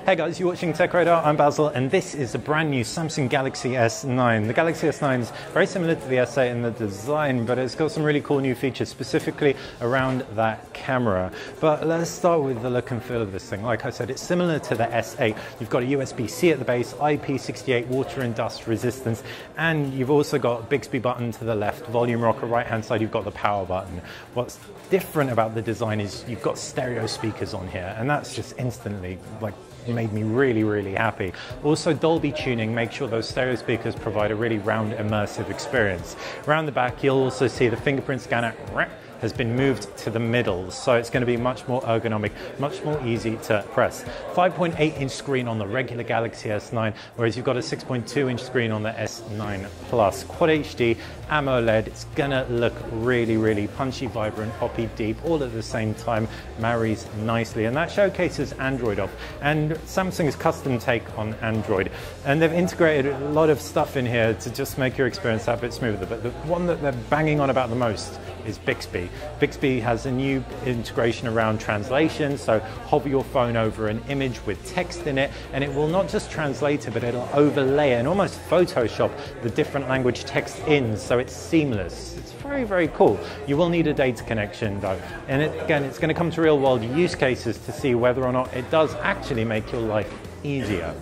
Hey guys, you're watching Tech Radar, I'm Basil, and this is a brand new Samsung Galaxy S9. The Galaxy S9 is very similar to the S8 in the design, but it's got some really cool new features, specifically around that camera. But let's start with the look and feel of this thing. Like I said, it's similar to the S8. You've got a USB-C at the base, IP68 water and dust resistance, and you've also got a Bixby button to the left, volume rocker right hand side, you've got the power button. What's different about the design is you've got stereo speakers on here, and that's just instantly made me really happy. Also, Dolby tuning makes sure those stereo speakers provide a really round immersive experience. Around the back you'll also see the fingerprint scanner has been moved to the middle, so it's going to be much more ergonomic, much more easy to press. 5.8-inch screen on the regular Galaxy S9, whereas you've got a 6.2-inch screen on the S9 Plus. Quad HD, AMOLED, it's gonna look really punchy, vibrant, poppy, deep, all at the same time, marries nicely, and that showcases Android off, and Samsung's custom take on Android. And they've integrated a lot of stuff in here to just make your experience that bit smoother, but the one that they're banging on about the most is Bixby. Bixby has a new integration around translation, so hover your phone over an image with text in it, and it will not just translate it, but it'll overlay it and almost Photoshop the different language text in, so it's seamless. It's very cool. You will need a data connection though, and again, it's going to come to real world use cases to see whether or not it does actually make your life easier.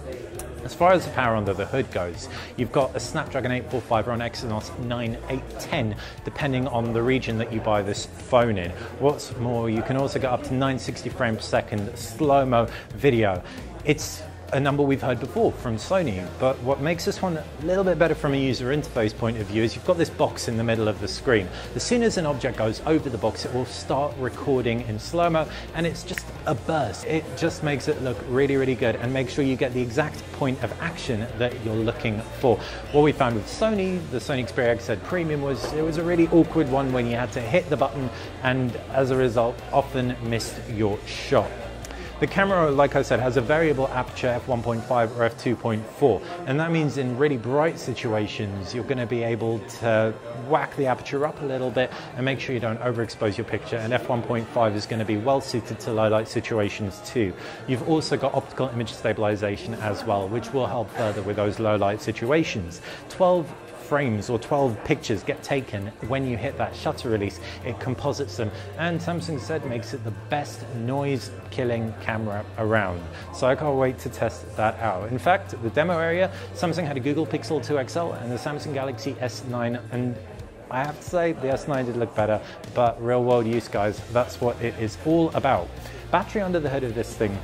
As far as the power under the hood goes, you've got a Snapdragon 845 or an Exynos 9810, depending on the region that you buy this phone in. What's more, you can also get up to 960 frames per second slow-mo video. It's a number we've heard before from Sony, but what makes this one a little bit better from a user interface point of view is you've got this box in the middle of the screen. As soon as an object goes over the box, it will start recording in slow-mo, and it's just a burst. It just makes it look really good and make sure you get the exact point of action that you're looking for. What we found with Sony, the Sony Xperia XZ Premium, was it was a really awkward one when you had to hit the button and as a result often missed your shot. The camera, like I said, has a variable aperture f1.5 or f2.4, and that means in really bright situations you're going to be able to whack the aperture up a little bit and make sure you don't overexpose your picture, and f1.5 is going to be well suited to low light situations too. You've also got optical image stabilization as well, which will help further with those low light situations. 12 frames or 12 pictures get taken when you hit that shutter release. It composites them, and Samsung said makes it the best noise killing camera around. So I can't wait to test that out. In fact, the demo area, Samsung had a Google Pixel 2 XL and the Samsung Galaxy S9, and I have to say the S9 did look better, but real world use, guys, that's what it is all about. Battery under the hood of this thing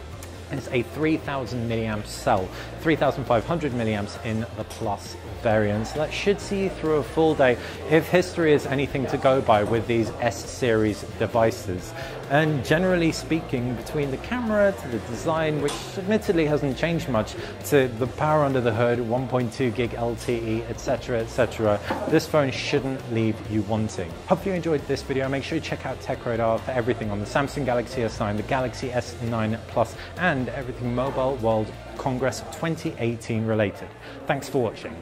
is a 3000 milliamp cell, 3500 milliamps in the Plus variant. So that should see you through a full day if history is anything to go by with these S-series devices. And generally speaking, between the camera to the design, which admittedly hasn't changed much, to the power under the hood, 1.2 gig LTE, etc, this phone shouldn't leave you wanting. Hope you enjoyed this video. Make sure you check out Tech Radar for everything on the Samsung Galaxy S9, the Galaxy S9 Plus, and everything Mobile World Congress 2018 related. Thanks for watching.